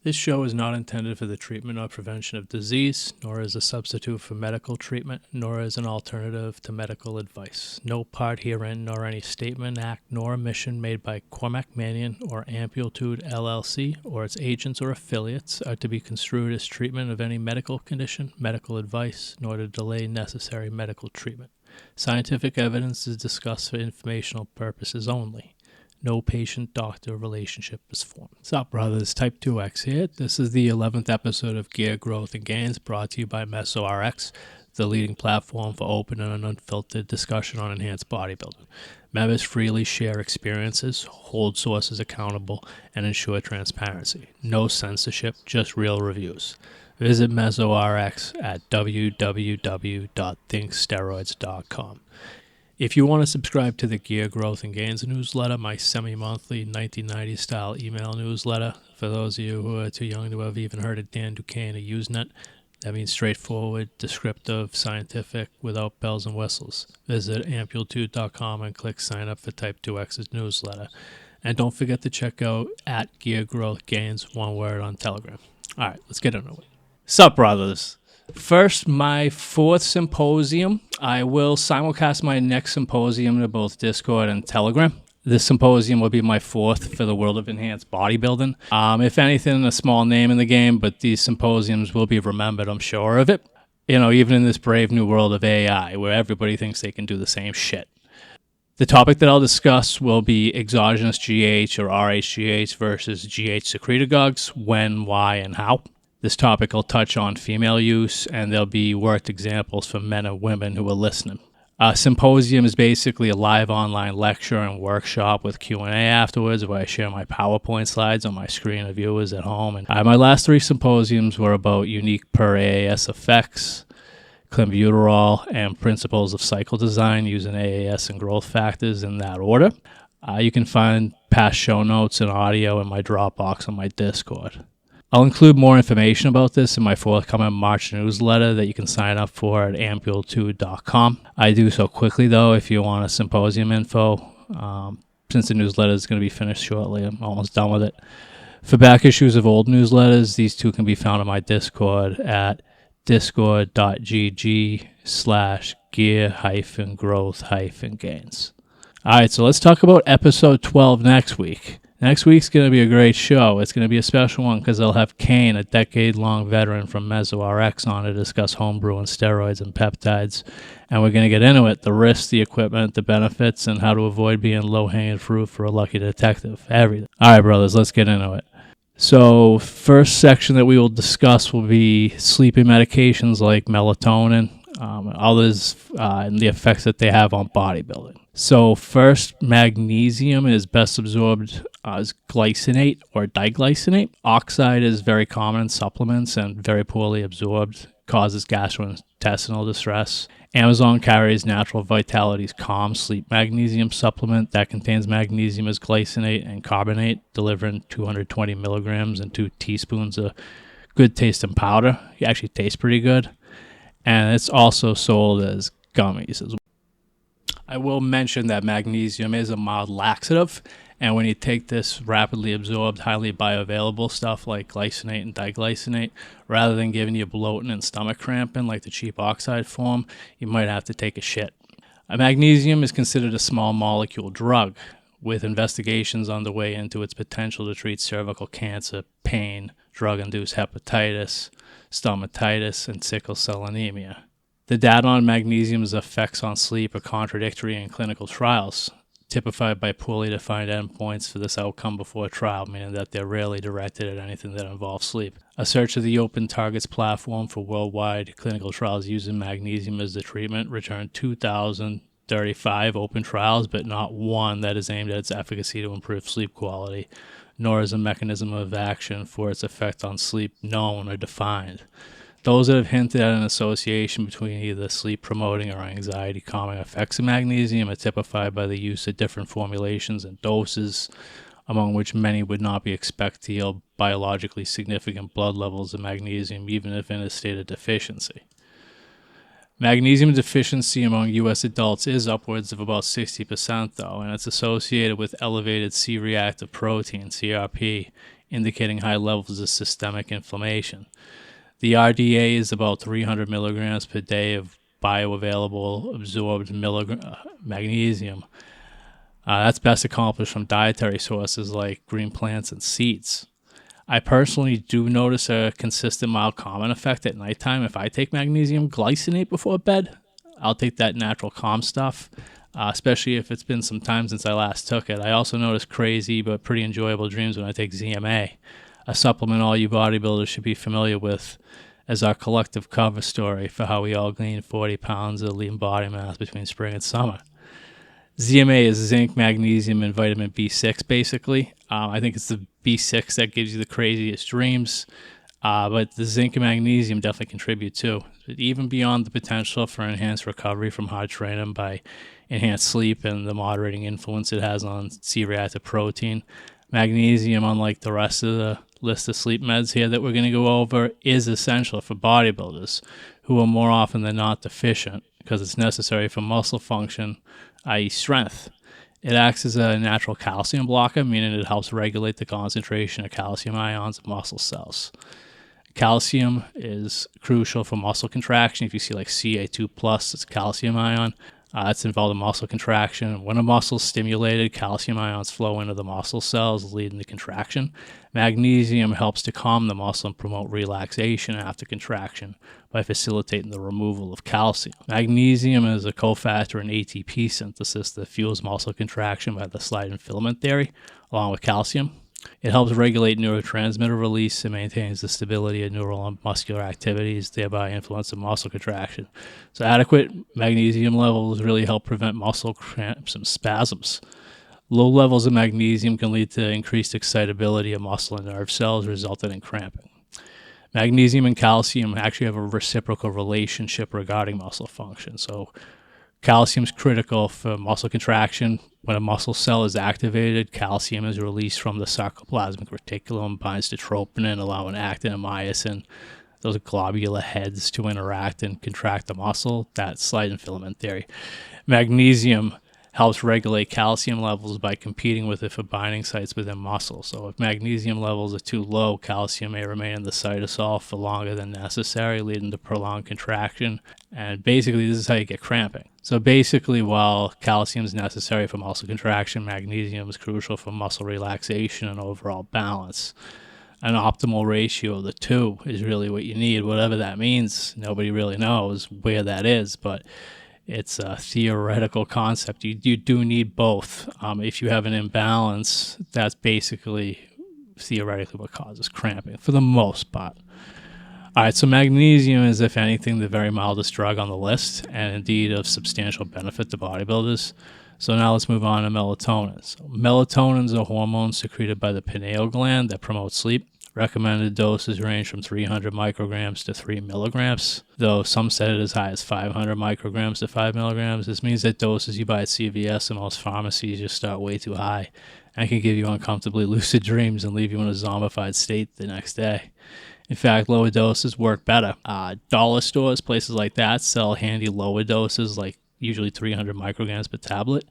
This show is not intended for the treatment or prevention of disease, nor as a substitute for medical treatment, nor as an alternative to medical advice. No part herein, nor any statement, act, nor omission made by Cormac Mannion or Amplitude LLC or its agents or affiliates are to be construed as treatment of any medical condition, medical advice, nor to delay necessary medical treatment. Scientific evidence is discussed for informational purposes only. No patient-doctor relationship is formed. What's up, brothers? Type-IIx here. This is the 11th episode of Gear Growth and Gains, brought to you by MesoRx, the leading platform for open and unfiltered discussion on enhanced bodybuilding. Members freely share experiences, hold sources accountable, and ensure transparency. No censorship, just real reviews. Visit MesoRx at www.thinksteroids.com. If you want to subscribe to the Gear Growth and Gains newsletter, my semi-monthly 1990s style email newsletter, for those of you who are too young to have even heard of Dan Duquesne or Usenet, that means straightforward, descriptive, scientific, without bells and whistles. Visit amplitude.com and click sign up for Type-IIx's newsletter. And don't forget to check out at Gear Growth Gains, one word, on Telegram. All right, let's get into it. Sup, brothers? First, my fourth symposium. I will simulcast my next symposium to both Discord and Telegram. This symposium will be my fourth for the world of enhanced bodybuilding. If anything, a small name in the game, but these symposiums will be remembered, I'm sure of it. You know, even in this brave new world of AI, where everybody thinks they can do the same shit. The topic that I'll discuss will be exogenous GH or RHGH versus GH secretagogues, when, why, and how. This topic will touch on female use, and there'll be worked examples for men and women who are listening. A symposium is basically a live online lecture and workshop with Q&A afterwards, where I share my PowerPoint slides on my screen of viewers at home. And my last three symposiums were about unique per AAS effects, clenbuterol, and principles of cycle design using AAS and growth factors in that order. You can find past show notes and audio in my Dropbox on my Discord. I'll include more information about this in my forthcoming March newsletter that you can sign up for at amplitude.com. I do so quickly, though, if you want a symposium info. Since the newsletter is going to be finished shortly, I'm almost done with it. For back issues of old newsletters, these two can be found on my Discord at discord.gg/gear-growth-gains. All right, so let's talk about episode 12 next week. Next week's going to be a great show. It's going to be a special one because I'll have Kane, a decade-long veteran from MesoRx, on to discuss homebrew and steroids and peptides. And we're going to get into it, the risks, the equipment, the benefits, and how to avoid being low-hanging fruit for a lucky detective. Everything. All right, brothers, let's get into it. So first section that we will discuss will be sleeping medications like melatonin, others, and the effects that they have on bodybuilding. So first, magnesium is best absorbed as glycinate or diglycinate. Oxide is very common in supplements and very poorly absorbed, causes gastrointestinal distress. Amazon carries Natural Vitality's Calm Sleep Magnesium supplement that contains magnesium as glycinate and carbonate, delivering 220 milligrams and 2 teaspoons of good tasting powder. It actually tastes pretty good. And it's also sold as gummies as well. I will mention that magnesium is a mild laxative, and when you take this rapidly absorbed, highly bioavailable stuff like glycinate and diglycinate, rather than giving you bloating and stomach cramping like the cheap oxide form, you might have to take a shit. Magnesium is considered a small molecule drug, with investigations underway into its potential to treat cervical cancer, pain, drug-induced hepatitis, stomatitis, and sickle cell anemia. The data on magnesium's effects on sleep are contradictory in clinical trials, typified by poorly defined endpoints for this outcome before trial, meaning that they're rarely directed at anything that involves sleep. A search of the Open Targets platform for worldwide clinical trials using magnesium as the treatment returned 2,035 open trials, but not one that is aimed at its efficacy to improve sleep quality, nor is a mechanism of action for its effect on sleep known or defined. Those that have hinted at an association between either sleep-promoting or anxiety-calming effects of magnesium are typified by the use of different formulations and doses, among which many would not be expected to yield biologically significant blood levels of magnesium, even if in a state of deficiency. Magnesium deficiency among U.S. adults is upwards of about 60%, though, and it's associated with elevated C-reactive protein, CRP, indicating high levels of systemic inflammation. The RDA is about 300 milligrams per day of bioavailable absorbed magnesium. That's best accomplished from dietary sources like green plants and seeds. I personally do notice a consistent mild calming effect at nighttime. If I take magnesium glycinate before bed, I'll take that natural calm stuff, especially if it's been some time since I last took it. I also notice crazy but pretty enjoyable dreams when I take ZMA, a supplement all you bodybuilders should be familiar with as our collective cover story for how we all gain 40 pounds of lean body mass between spring and summer. ZMA is zinc, magnesium, and vitamin B6, basically. I think it's the B6 that gives you the craziest dreams, but the zinc and magnesium definitely contribute too. Even beyond the potential for enhanced recovery from hard training by enhanced sleep and the moderating influence it has on C-reactive protein, magnesium, unlike the rest of the list of sleep meds here that we're going to go over, is essential for bodybuilders who are more often than not deficient because it's necessary for muscle function, i.e. strength. It acts as a natural calcium blocker, meaning it helps regulate the concentration of calcium ions in muscle cells. Calcium is crucial for muscle contraction. If you see like Ca2+, it's a calcium ion. It's involved in muscle contraction. When a muscle is stimulated, calcium ions flow into the muscle cells, leading to contraction. Magnesium helps to calm the muscle and promote relaxation after contraction by facilitating the removal of calcium. Magnesium is a cofactor in ATP synthesis that fuels muscle contraction by the slide and filament theory, along with calcium. It helps regulate neurotransmitter release and maintains the stability of neural and muscular activities, thereby influencing muscle contraction. So adequate magnesium levels really help prevent muscle cramps and spasms. Low levels of magnesium can lead to increased excitability of muscle and nerve cells, resulting in cramping. Magnesium and calcium actually have a reciprocal relationship regarding muscle function. So calcium is critical for muscle contraction. When a muscle cell is activated, calcium is released from the sarcoplasmic reticulum, binds to troponin, allowing actin and myosin, those globular heads, to interact and contract the muscle. That's slide and filament theory. Magnesium helps regulate calcium levels by competing with it for binding sites within muscle. So if magnesium levels are too low, calcium may remain in the cytosol for longer than necessary, leading to prolonged contraction. And basically, this is how you get cramping. So basically, while calcium is necessary for muscle contraction, magnesium is crucial for muscle relaxation and overall balance. An optimal ratio of the two is really what you need. Whatever that means, nobody really knows where that is, but it's a theoretical concept. You do need both. If you have an imbalance, that's basically theoretically what causes cramping for the most part. All right, so magnesium is, if anything, the very mildest drug on the list, and indeed of substantial benefit to bodybuilders. So now let's move on to melatonin. So melatonin is a hormone secreted by the pineal gland that promotes sleep. Recommended doses range from 300 micrograms to 3 milligrams, though some set it as high as 500 micrograms to 5 milligrams. This means that doses you buy at CVS and most pharmacies just start way too high and can give you uncomfortably lucid dreams and leave you in a zombified state the next day. In fact, lower doses work better. Dollar stores, places like that, sell handy lower doses, like usually 300 micrograms per tablet.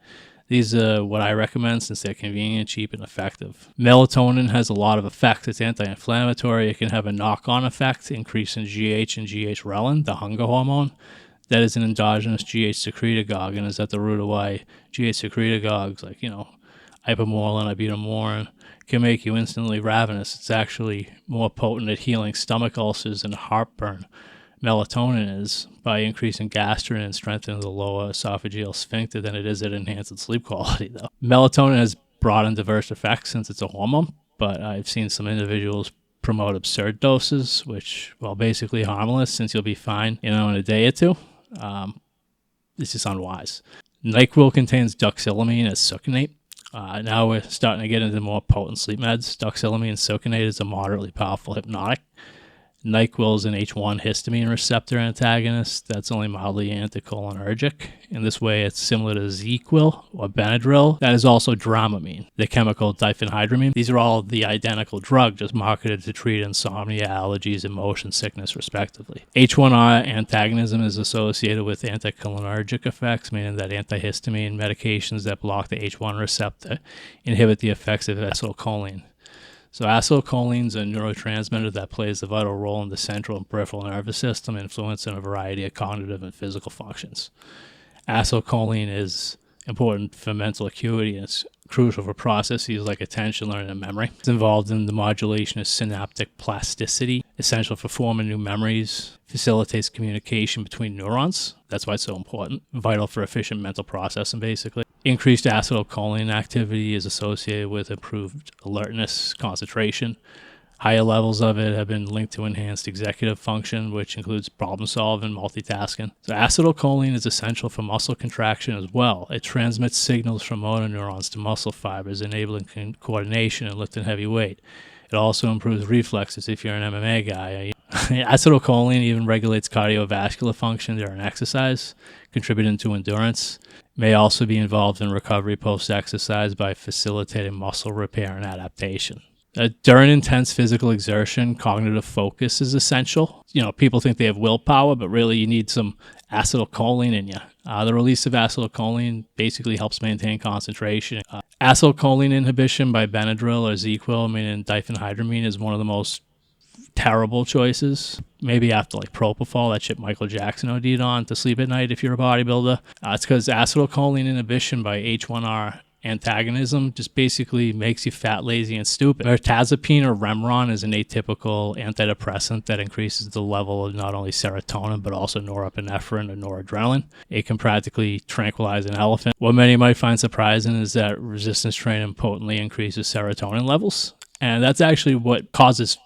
These are what I recommend since they're convenient, cheap, and effective. Melatonin has a lot of effects. It's anti-inflammatory. It can have a knock-on effect, increasing GH and GH-relin, the hunger hormone. That is an endogenous GH secretagogue and is at the root of why GH secretagogues like, ipamorelin, ibutamorin, can make you instantly ravenous. It's actually more potent at healing stomach ulcers and heartburn. Melatonin is by increasing gastrin and strengthening the lower esophageal sphincter than it is at enhancing sleep quality, though. Melatonin has broad and diverse effects since it's a hormone, but I've seen some individuals promote absurd doses, which, well, basically harmless since you'll be fine, in a day or two. It's just unwise. NyQuil contains duoxylamine as succinate. Now we're starting to get into more potent sleep meds. Duoxylamine succinate is a moderately powerful hypnotic. NyQuil is an H1 histamine receptor antagonist that's only mildly anticholinergic. In this way, it's similar to ZQuil or Benadryl. That is also Dramamine, the chemical diphenhydramine. These are all the identical drug, just marketed to treat insomnia, allergies, and motion sickness, respectively. H1R antagonism is associated with anticholinergic effects, meaning that antihistamine medications that block the H1 receptor inhibit the effects of acetylcholine. So acetylcholine is a neurotransmitter that plays a vital role in the central and peripheral nervous system, influencing a variety of cognitive and physical functions. Acetylcholine is important for mental acuity, and it's crucial for processes like attention, learning, and memory. It's involved in the modulation of synaptic plasticity, essential for forming new memories, facilitates communication between neurons. That's why it's so important. Vital for efficient mental processing, basically. Increased acetylcholine activity is associated with improved alertness, concentration. Higher levels of it have been linked to enhanced executive function, which includes problem solving, multitasking. So acetylcholine is essential for muscle contraction as well. It transmits signals from motor neurons to muscle fibers, enabling coordination and lifting heavy weight. It also improves reflexes if you're an MMA guy. Acetylcholine even regulates cardiovascular function during exercise, contributing to endurance. It may also be involved in recovery post-exercise by facilitating muscle repair and adaptation. During intense physical exertion, cognitive focus is essential. People think they have willpower, but really you need some acetylcholine in you. The release of acetylcholine basically helps maintain concentration. Acetylcholine inhibition by Benadryl or ZQL, meaning diphenhydramine, is one of the most terrible choices. Maybe after propofol, that shit Michael Jackson OD'd on to sleep at night if you're a bodybuilder. It's because acetylcholine inhibition by H1R antagonism just basically makes you fat, lazy, and stupid. Mirtazapine or Remeron is an atypical antidepressant that increases the level of not only serotonin but also norepinephrine and noradrenaline. It can practically tranquilize an elephant. What many might find surprising is that resistance training potently increases serotonin levels, and that's actually what causes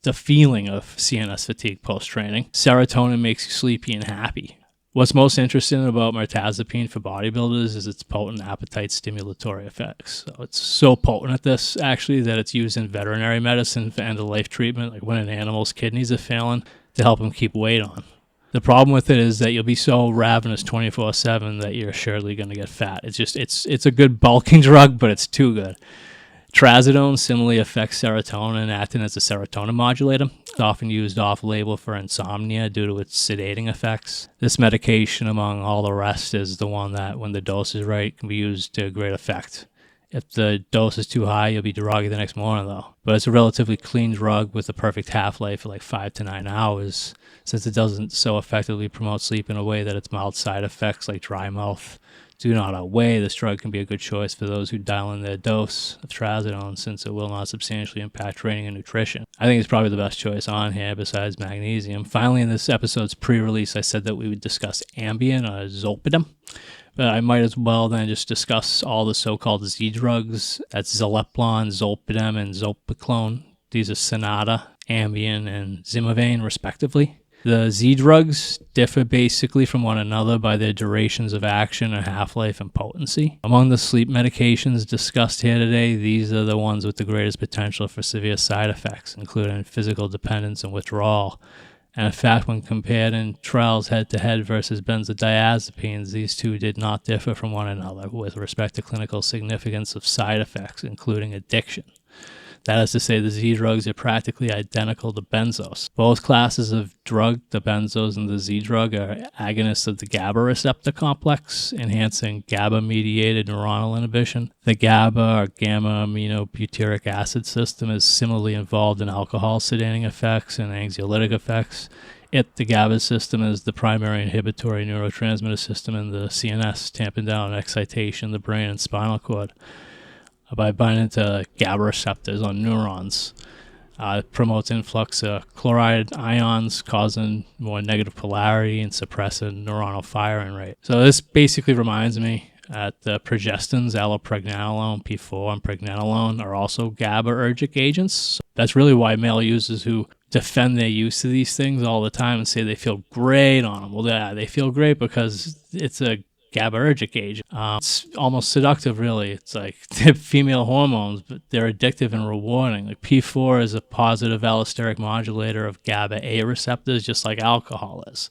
the feeling of CNS fatigue post-training. Serotonin makes you sleepy and happy. What's most interesting about mirtazapine for bodybuilders is its potent appetite stimulatory effects. So it's so potent at this, actually, that it's used in veterinary medicine for end-of-life treatment, like when an animal's kidneys are failing, to help them keep weight on. The problem with it is that you'll be so ravenous 24/7 that you're surely going to get fat. It's a good bulking drug, but it's too good. Trazodone similarly affects serotonin, acting as a serotonin modulator. It's often used off-label for insomnia due to its sedating effects. This medication, among all the rest, is the one that, when the dose is right, can be used to great effect. If the dose is too high, you'll be groggy the next morning, though. But it's a relatively clean drug with a perfect half-life of 5 to 9 hours, since it doesn't so effectively promote sleep in a way that its mild side effects, like dry mouth, do not outweigh. This drug can be a good choice for those who dial in their dose of trazodone, since it will not substantially impact training and nutrition. I think it's probably the best choice on here besides magnesium. Finally, in this episode's pre-release, I said that we would discuss Ambien or Zolpidem, but I might as well then just discuss all the so-called Z drugs. That's Zaleplon, Zolpidem, and Zolpiclone. These are Sonata, Ambien, and Zimovane, respectively. The Z drugs differ basically from one another by their durations of action and half-life and potency. Among the sleep medications discussed here today, these are the ones with the greatest potential for severe side effects, including physical dependence and withdrawal. And in fact, when compared in trials head-to-head versus benzodiazepines, these two did not differ from one another with respect to clinical significance of side effects, including addiction. That is to say, the Z drugs are practically identical to benzos. Both classes of drug, the benzos and the Z drug, are agonists of the GABA receptor complex, enhancing GABA-mediated neuronal inhibition. The GABA, or gamma-aminobutyric acid system, is similarly involved in alcohol sedating effects and anxiolytic effects. The GABA system, is the primary inhibitory neurotransmitter system in the CNS, tamping down excitation in the brain and spinal cord. By binding to GABA receptors on neurons. It promotes influx of chloride ions, causing more negative polarity and suppressing neuronal firing rate. So this basically reminds me that the progestins, allopregnanolone, P4, and pregnenolone, are also GABAergic agents. That's really why male users who defend their use of these things all the time and say they feel great on them. Well, yeah, they feel great because it's a GABAergic agent. It's almost seductive, really. It's like they're female hormones, but they're addictive and rewarding. Like P4 is a positive allosteric modulator of GABA-A receptors, just like alcohol is.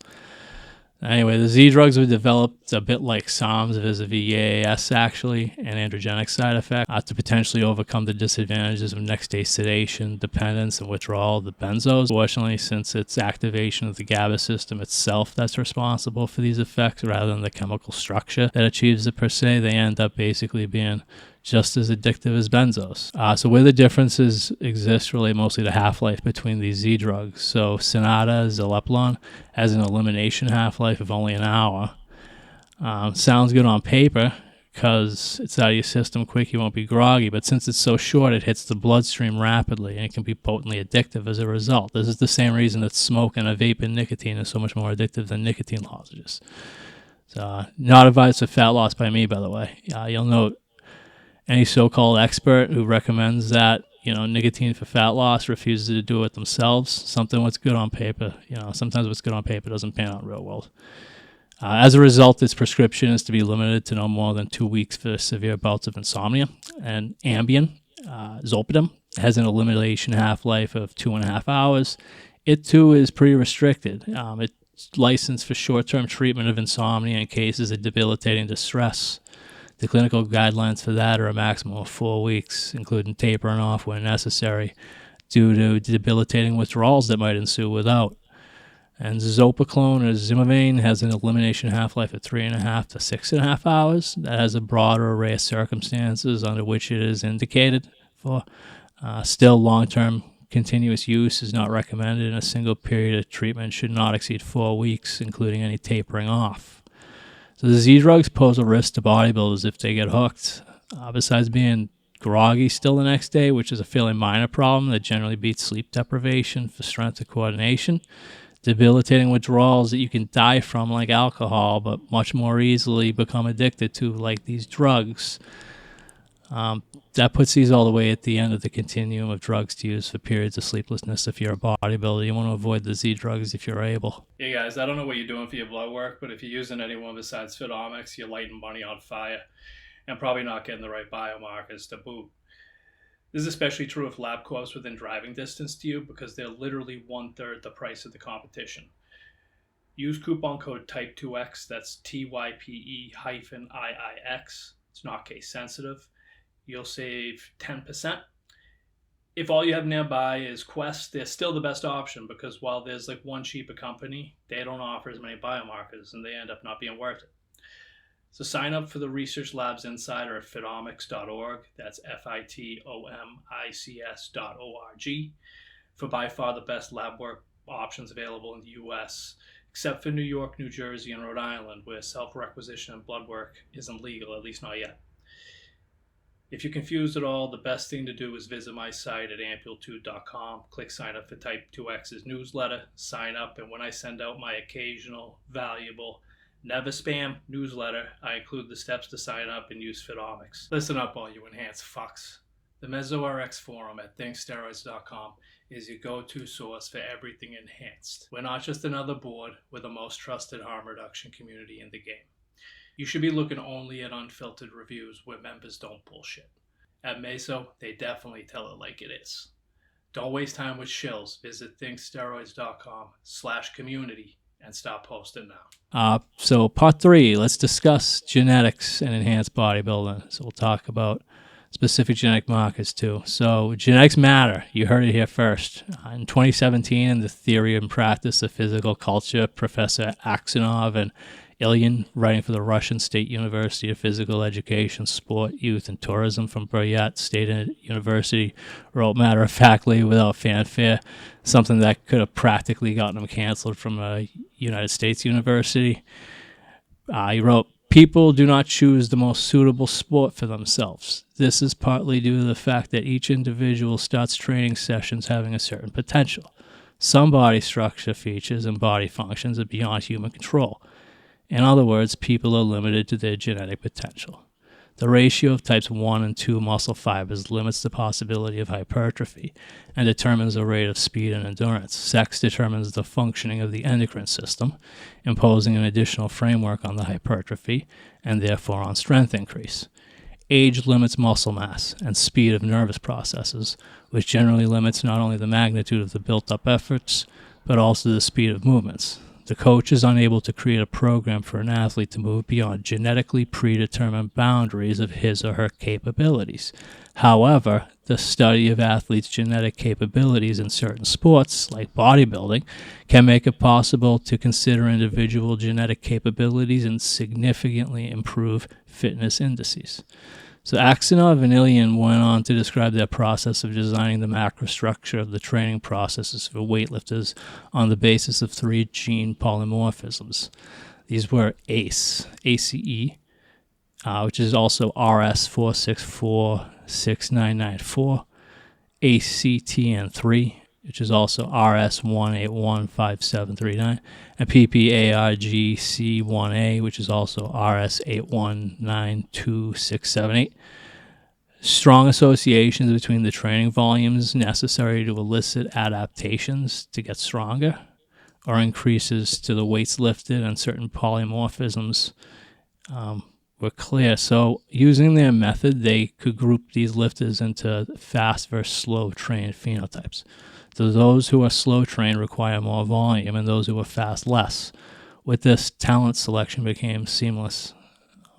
Anyway, the Z drugs were developed a bit like SOMs vis-a-vis EAS, actually, and androgenic side effects to potentially overcome the disadvantages of next-day sedation, dependence, and withdrawal of the benzos. Fortunately, since it's activation of the GABA system itself that's responsible for these effects rather than the chemical structure that achieves it per se, they end up basically being just as addictive as benzos. So where the differences exist relate mostly to half-life between these Z drugs. So Sonata Zaleplon has an elimination half-life of only an hour. Sounds good on paper because it's out of your system quick, you won't be groggy, but since it's so short, it hits the bloodstream rapidly and it can be potently addictive as a result. This is the same reason that smoke and a vape and nicotine is so much more addictive than nicotine lozenges. So, not advised for fat loss by me, by the way. You'll note any so-called expert who recommends that, nicotine for fat loss refuses to do it themselves. Something what's good on paper, sometimes what's good on paper doesn't pan out real well. As a result, its prescription is to be limited to no more than 2 weeks for severe bouts of insomnia. And Ambien, Zolpidem, has an elimination half-life of 2.5 hours. It, too, is pretty restricted. It's licensed for short-term treatment of insomnia in cases of debilitating distress. The clinical guidelines for that are a maximum of 4 weeks, including tapering off when necessary, due to debilitating withdrawals that might ensue without. And Zopiclone or Zimavane has an elimination half-life of 3.5 to 6.5 hours. That has a broader array of circumstances under which it is indicated for. Still, long-term continuous use is not recommended, and a single period of treatment should not exceed 4 weeks, including any tapering off. So the Z drugs pose a risk to bodybuilders if they get hooked. Besides being groggy still the next day, which is a fairly minor problem that generally beats sleep deprivation for strength and coordination, debilitating withdrawals that you can die from like alcohol, but much more easily become addicted to like these drugs. That puts these all the way at the end of the continuum of drugs to use for periods of sleeplessness if you're a bodybuilder. You want to avoid the Z drugs if you're able. Hey guys, I don't know what you're doing for your blood work, but if you're using anyone besides Physique, you're lighting money on fire and probably not getting the right biomarkers to boot. This is especially true if LabCorp's within driving distance to you because they're literally 1/3 the price of the competition. Use coupon code Type-IIx, that's TYPE-IIX. It's not case sensitive. You'll save 10%. If all you have nearby is Quest, they're still the best option because while there's like one cheaper company, they don't offer as many biomarkers and they end up not being worth it. So sign up for the Research Labs Insider at fitomix.org. That's FITOMICS.org for by far the best lab work options available in the U.S., except for New York, New Jersey, and Rhode Island, where self-requisition and blood work isn't legal, at least not yet. If you're confused at all, the best thing to do is visit my site at ampule2.com, click sign up for Type-IIx's newsletter, sign up, and when I send out my occasional, valuable, never spam newsletter, I include the steps to sign up and use Fitomix. Listen up, all you enhanced fucks. The MesoRx forum at thinksteroids.com is your go-to source for everything enhanced. We're not just another board, we're the most trusted harm reduction community in the game. You should be looking only at unfiltered reviews where members don't bullshit. At Meso, they definitely tell it like it is. Don't waste time with shills. Visit thinksteroids.com/community and stop posting now. So part 3, let's discuss genetics and enhanced bodybuilding. So we'll talk about specific genetic markers too. So genetics matter. You heard it here first. In 2017, in the Theory and Practice of Physical Culture, Professor Aksionov and Ilyin, writing for the Russian State University of Physical Education, Sport, Youth, and Tourism from Buryat State University, wrote matter-of-factly, without fanfare, something that could have practically gotten him canceled from a United States university. He wrote, "People do not choose the most suitable sport for themselves. This is partly due to the fact that each individual starts training sessions having a certain potential. Some body structure features and body functions are beyond human control. In other words, people are limited to their genetic potential. The ratio of types 1 and 2 muscle fibers limits the possibility of hypertrophy and determines the rate of speed and endurance. Sex determines the functioning of the endocrine system, imposing an additional framework on the hypertrophy and therefore on strength increase. Age limits muscle mass and speed of nervous processes, which generally limits not only the magnitude of the built-up efforts, but also the speed of movements. The coach is unable to create a program for an athlete to move beyond genetically predetermined boundaries of his or her capabilities. However, the study of athletes' genetic capabilities in certain sports, like bodybuilding, can make it possible to consider individual genetic capabilities and significantly improve fitness indices." So Axonov and Ilian went on to describe their process of designing the macrostructure of the training processes for weightlifters on the basis of 3 gene polymorphisms. These were ACE, which is also RS46469994, ACTN3, which is also RS1815739, and PPARGC1A, which is also RS8192678. Strong associations between the training volumes necessary to elicit adaptations to get stronger, or increases to the weights lifted and certain polymorphisms were clear. So using their method, they could group these lifters into fast versus slow trained phenotypes. So those who are slow trained require more volume, and those who are fast less. With this, talent selection became seamless.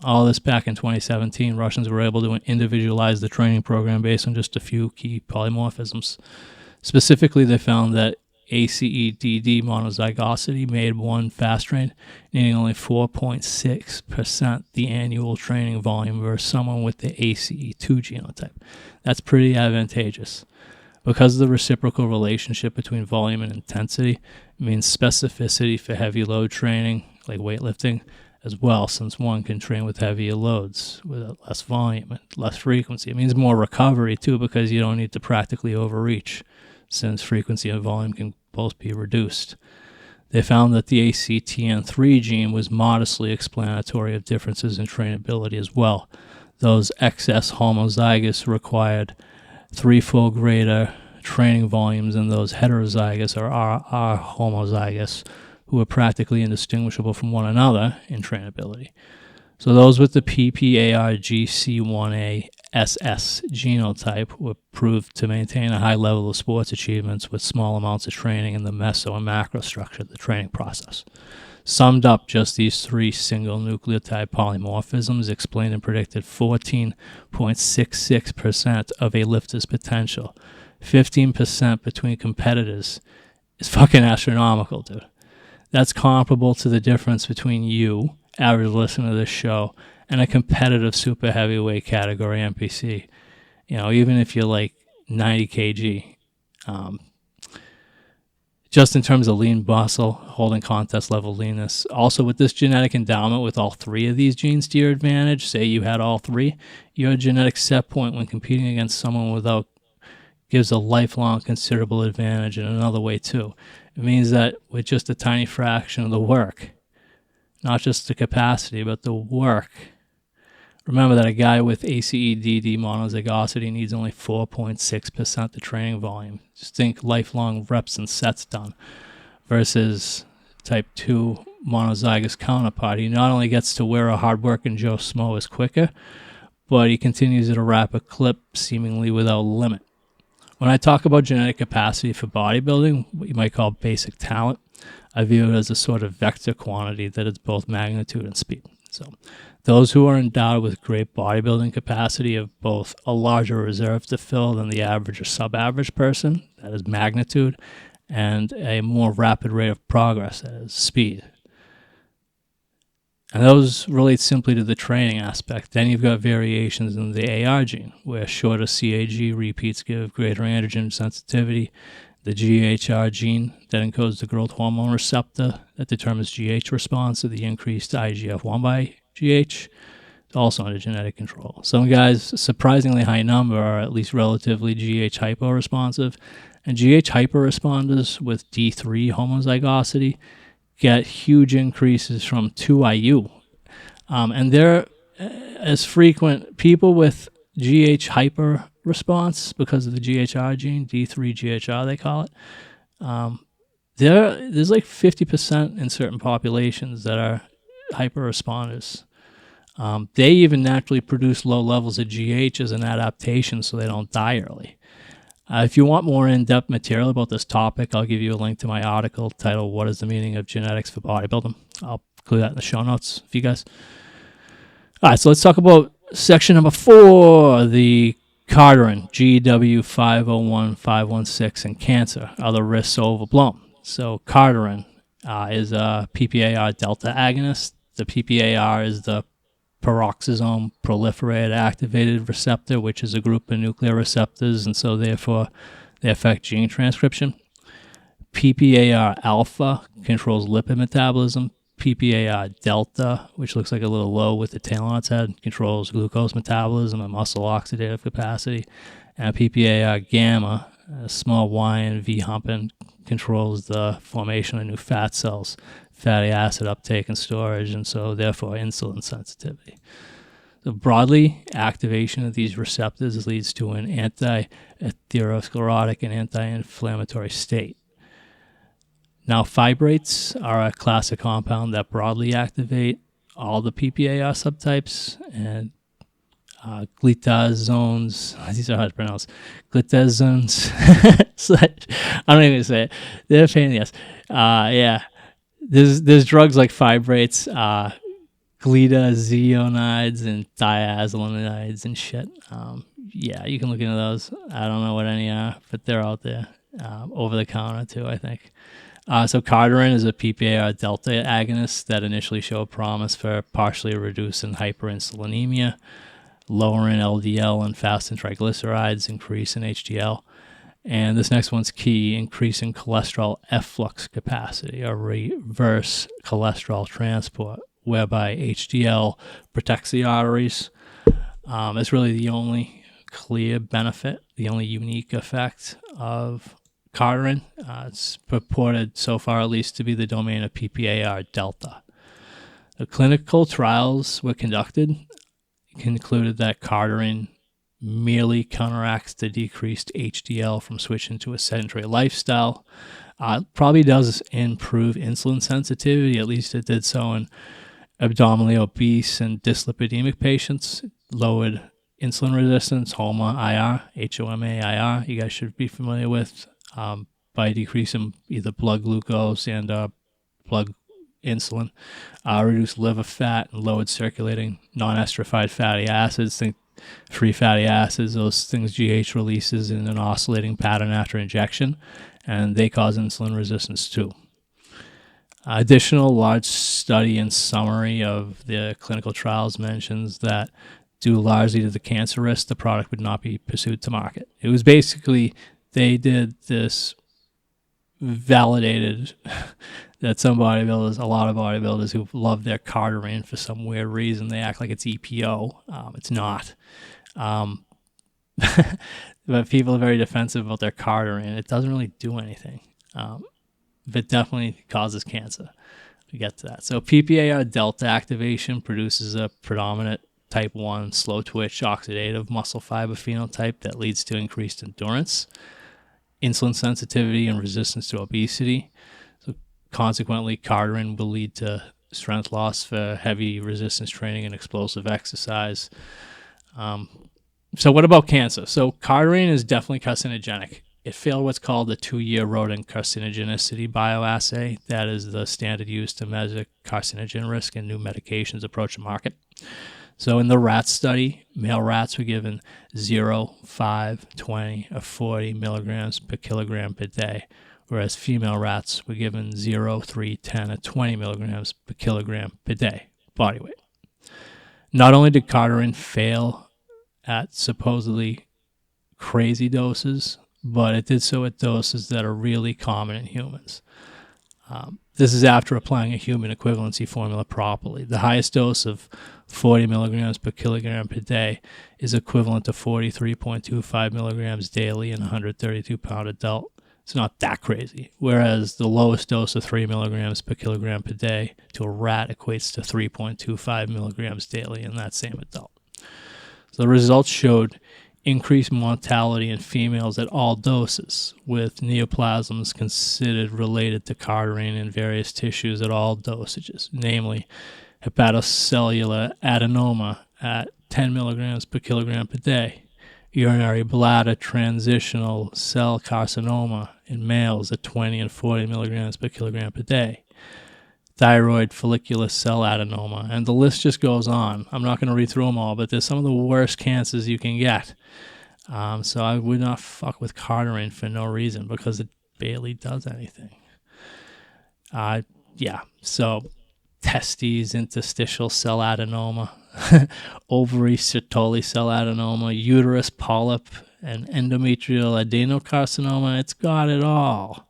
All this back in 2017, Russians were able to individualize the training program based on just a few key polymorphisms. Specifically, they found that ACE-DD monozygosity made one fast train needing only 4.6% the annual training volume versus someone with the ACE2 genotype. That's pretty advantageous. Because of the reciprocal relationship between volume and intensity, it means specificity for heavy load training, like weightlifting, as well, since one can train with heavier loads with less volume and less frequency. It means more recovery, too, because you don't need to practically overreach, since frequency and volume can both be reduced. They found that the ACTN3 gene was modestly explanatory of differences in trainability as well. Those excess homozygous required 3-fold greater training volumes than those heterozygous or RR homozygous, who are practically indistinguishable from one another in trainability. So those with the PPARGC1A SS genotype were proved to maintain a high level of sports achievements with small amounts of training in the meso and macro structure of the training process. Summed up, just these 3 single nucleotide polymorphisms explained and predicted 14.66% of a lifter's potential. 15% between competitors is fucking astronomical, dude. That's comparable to the difference between you, average listener to this show, and a competitive super heavyweight category NPC. You know, even if you're like 90 kg, just in terms of lean muscle, holding contest level leanness. Also, with this genetic endowment with all 3 of these genes to your advantage, say you had all 3, your genetic set point when competing against someone without gives a lifelong considerable advantage in another way too. It means that with just a tiny fraction of the work, not just the capacity, but the work. Remember that a guy with ACE-DD monozygosity needs only 4.6% the training volume. Just think lifelong reps and sets done versus type 2 monozygous counterpart. He not only gets to where a hard-working Joe Smo is quicker, but he continues at a rapid clip, seemingly without limit. When I talk about genetic capacity for bodybuilding, what you might call basic talent, I view it as a sort of vector quantity that is both magnitude and speed. So those who are endowed with great bodybuilding capacity have both a larger reserve to fill than the average or sub-average person, that is magnitude, and a more rapid rate of progress, that is speed. And those relate simply to the training aspect. Then you've got variations in the AR gene, where shorter CAG repeats give greater androgen sensitivity. The GHR gene that encodes the growth hormone receptor that determines GH response to the increased IGF-1 by GH, also under genetic control. Some guys, surprisingly high number, are at least relatively GH hyporesponsive, and GH hyperresponders with D3 homozygosity get huge increases from 2IU. And they're as frequent, people with GH hyper response because of the GHR gene, D3 GHR they call it, there's like 50% in certain populations that are hyper responders. They even naturally produce low levels of GH as an adaptation so they don't die early. If you want more in-depth material about this topic, I'll give you a link to my article titled What is the Meaning of Genetics for Bodybuilding? I'll include that in the show notes for you guys. All right, so let's talk about section number 4, the Carterin, GW501516, and cancer, other risks overblown. So Carterin is a PPAR delta agonist. The PPAR is the peroxisome proliferated activated receptor, which is a group of nuclear receptors, and so therefore they affect gene transcription. PPAR alpha controls lipid metabolism. PPAR delta, which looks like a little low with the tail on its head, controls glucose metabolism and muscle oxidative capacity. And PPAR gamma, a small Y and V humping, controls the formation of new fat cells, fatty acid uptake and storage, and so therefore insulin sensitivity. So broadly, activation of these receptors leads to an anti-atherosclerotic and anti-inflammatory state. Now, fibrates are a class of compound that broadly activate all the PPAR subtypes, and glitazones, these are hard to pronounce, glitazones, I don't even say it, they're a pain in the ass. Yeah, there's drugs like fibrates, glitazonides and diazolonides and shit. Yeah, you can look into those. I don't know what any are, but they're out there, over the counter too, I think. So cardarine is a PPAR delta agonist that initially showed promise for partially reducing hyperinsulinemia, lowering LDL and fasting triglycerides, increasing HDL. And this next one's key, increasing cholesterol efflux capacity, or reverse cholesterol transport, whereby HDL protects the arteries. It's really the only clear benefit, the only unique effect of cardarine. It's purported so far at least to be the domain of PPAR delta. The clinical trials were conducted, concluded that cardarine merely counteracts the decreased HDL from switching to a sedentary lifestyle. Probably does improve insulin sensitivity, at least it did so in abdominally obese and dyslipidemic patients, lowered insulin resistance, HOMA-IR, H-O-M-A-I-R, you guys should be familiar with, by decreasing either blood glucose and blood insulin, reduced liver fat, and lowered circulating non-esterified fatty acids. Think free fatty acids, those things GH releases in an oscillating pattern after injection, and they cause insulin resistance too. Additional large study and summary of the clinical trials mentions that due largely to the cancer risk, the product would not be pursued to market. It was basically, they did this validated that some bodybuilders, a lot of bodybuilders who love their cardarine for some weird reason, they act like it's EPO. It's not. But people are very defensive about their cardarine. It doesn't really do anything. But it definitely causes cancer. We get to that. So PPAR delta activation produces a predominant type 1 slow twitch oxidative muscle fiber phenotype that leads to increased endurance, insulin sensitivity, and resistance to obesity. So consequently, cardarine will lead to strength loss for heavy resistance training and explosive exercise. So what about cancer? So cardarine is definitely carcinogenic. It failed what's called the 2-year rodent carcinogenicity bioassay. That is the standard used to measure carcinogen risk in new medications approaching market. So in the rat study, male rats were given 0, 5, 20, or 40 milligrams per kilogram per day, whereas female rats were given 0, 3, 10, or 20 milligrams per kilogram per day body weight. Not only did cardarine fail at supposedly crazy doses, but it did so at doses that are really common in humans. This is after applying a human equivalency formula properly. The highest dose of 40 milligrams per kilogram per day is equivalent to 43.25 milligrams daily in a 132-pound adult. It's not that crazy. Whereas the lowest dose of 3 milligrams per kilogram per day to a rat equates to 3.25 milligrams daily in that same adult. So the results showed increased mortality in females at all doses, with neoplasms considered related to cardarine in various tissues at all dosages, namely hepatocellular adenoma at 10 milligrams per kilogram per day, urinary bladder transitional cell carcinoma in males at 20 and 40 milligrams per kilogram per day, thyroid follicular cell adenoma, and the list just goes on. I'm not going to read through them all, but there's some of the worst cancers you can get. So I would not fuck with cardarine for no reason, because it barely does anything. So testes interstitial cell adenoma, ovary Sertoli cell adenoma, uterus polyp, and endometrial adenocarcinoma. It's got it all.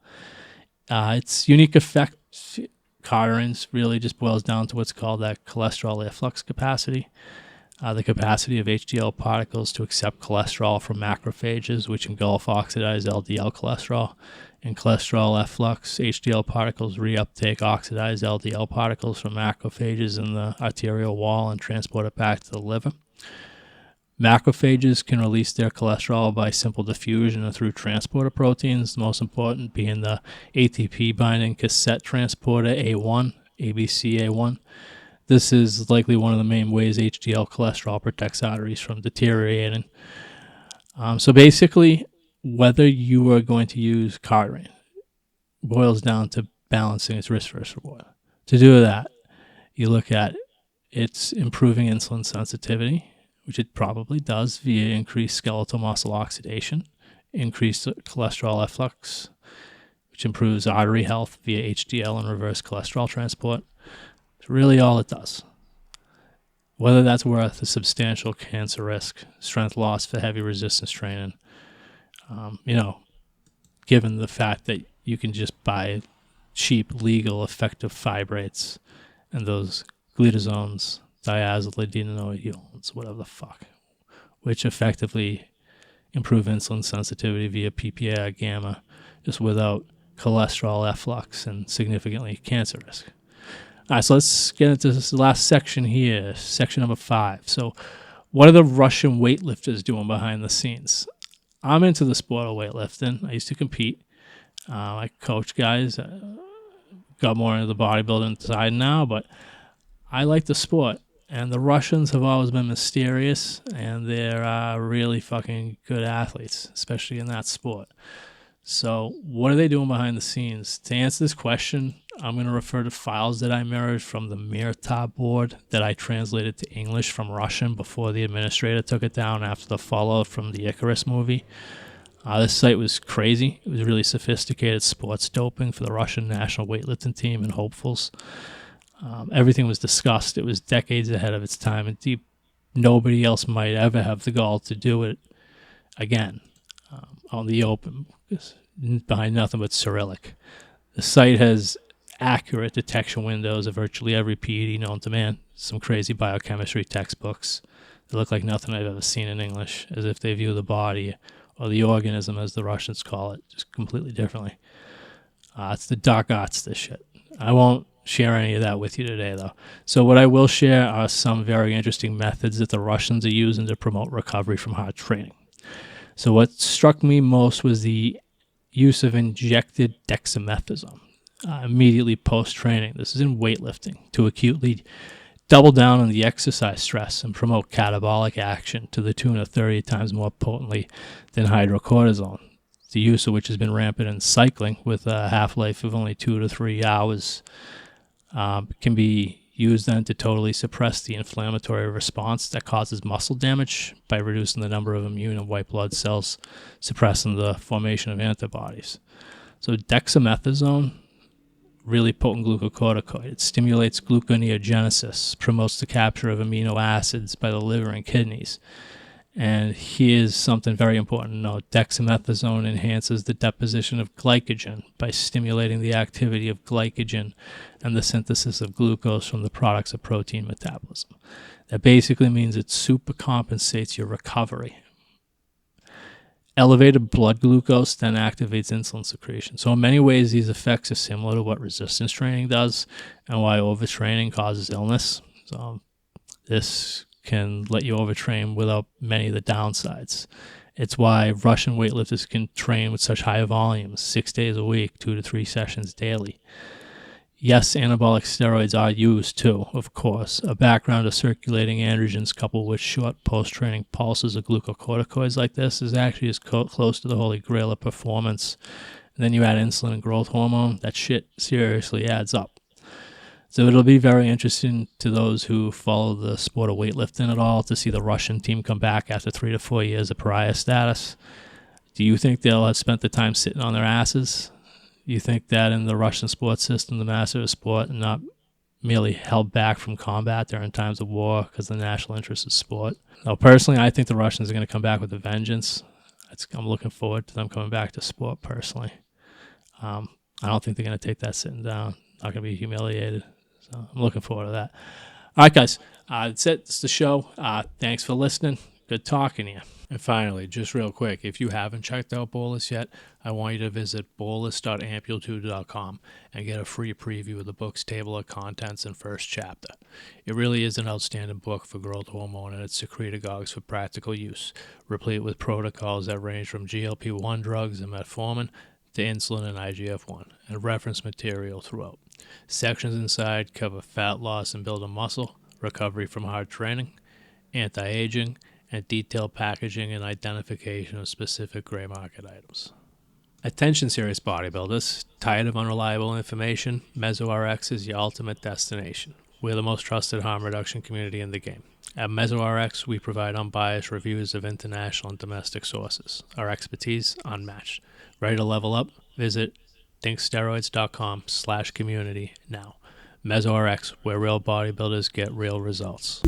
Its unique effect, cardarines, really just boils down to what's called that cholesterol efflux capacity. The capacity of HDL particles to accept cholesterol from macrophages, which engulf oxidized LDL cholesterol. In cholesterol efflux, HDL particles reuptake oxidized LDL particles from macrophages in the arterial wall and transport it back to the liver. Macrophages can release their cholesterol by simple diffusion or through transporter proteins, the most important being the ATP-binding cassette transporter A1, ABCA1. This is likely one of the main ways HDL cholesterol protects arteries from deteriorating. So basically, whether you are going to use cardarine boils down to balancing its risk versus reward. To do that, you look at its improving insulin sensitivity, which it probably does via increased skeletal muscle oxidation, increased cholesterol efflux, which improves artery health via HDL and reverse cholesterol transport. It's really all it does. Whether that's worth a substantial cancer risk, strength loss for heavy resistance training, given the fact that you can just buy cheap, legal, effective fibrates and those glitazones, diazolidinoids, whatever the fuck, which effectively improve insulin sensitivity via PPAR gamma, just without cholesterol efflux and significantly cancer risk. All right, so let's get into this last section here, section number 5. So what are the Russian weightlifters doing behind the scenes? I'm into the sport of weightlifting. I used to compete. I coach guys. Got more into the bodybuilding side now, but I like the sport. And the Russians have always been mysterious, and they're really fucking good athletes, especially in that sport. So what are they doing behind the scenes? To answer this question, I'm going to refer to files that I mirrored from the Mirta board that I translated to English from Russian before the administrator took it down after the fallout from the Icarus movie. This site was crazy. It was really sophisticated sports doping for the Russian national weightlifting team and hopefuls. Everything was discussed. It was decades ahead of its time, and nobody else might ever have the gall to do it again on the open, behind nothing but Cyrillic. The site has accurate detection windows of virtually every PED known to man, some crazy biochemistry textbooks that look like nothing I've ever seen in English, as if they view the body, or the organism as the Russians call it, just completely differently. It's the dark arts, this shit. I won't share any of that with you today, though. So what I will share are some very interesting methods that the Russians are using to promote recovery from hard training. So what struck me most was the use of injected dexamethasone immediately post-training. This is in weightlifting to acutely double down on the exercise stress and promote catabolic action to the tune of 30 times more potently than hydrocortisone, the use of which has been rampant in cycling with a half-life of only 2 to 3 hours. Can be used then to totally suppress the inflammatory response that causes muscle damage by reducing the number of immune and white blood cells, suppressing the formation of antibodies. So dexamethasone, really potent glucocorticoid. It stimulates gluconeogenesis, promotes the capture of amino acids by the liver and kidneys. And here's something very important to note. Dexamethasone enhances the deposition of glycogen by stimulating the activity of glycogen and the synthesis of glucose from the products of protein metabolism. That basically means it supercompensates your recovery. Elevated blood glucose then activates insulin secretion. So in many ways, these effects are similar to what resistance training does and why overtraining causes illness. So this can let you overtrain without many of the downsides. It's why Russian weightlifters can train with such high volumes, 6 days a week, 2 to 3 sessions daily. Yes, anabolic steroids are used too, of course. A background of circulating androgens coupled with short post-training pulses of glucocorticoids like this is actually as close to the holy grail of performance. And then you add insulin and growth hormone, that shit seriously adds up. So it'll be very interesting to those who follow the sport of weightlifting at all to see the Russian team come back after 3 to 4 years of pariah status. Do you think they'll have spent the time sitting on their asses? You think that in the Russian sports system, the master of sport, and not merely held back from combat during times of war because the national interest is sport. Now, personally, I think the Russians are going to come back with a vengeance. I'm looking forward to them coming back to sport, personally. I don't think they're going to take that sitting down. Not going to be humiliated. So I'm looking forward to that. All right, guys. That's it. It's the show. Thanks for listening. Good talking to you. And finally, just real quick, if you haven't checked out Bolus yet, I want you to visit bolus.amplitude.com and get a free preview of the book's table of contents and first chapter. It really is an outstanding book for growth hormone and its secretagogues for practical use, replete with protocols that range from GLP-1 drugs and metformin to insulin and IGF-1, and reference material throughout. Sections inside cover fat loss and building muscle, recovery from hard training, anti-aging, and detailed packaging and identification of specific gray market items. Attention serious bodybuilders, tired of unreliable information? MesoRx is your ultimate destination. We're the most trusted harm reduction community in the game. At MesoRx, we provide unbiased reviews of international and domestic sources. Our expertise, unmatched. Ready to level up? Visit thinksteroids.com/community now. MesoRx, where real bodybuilders get real results.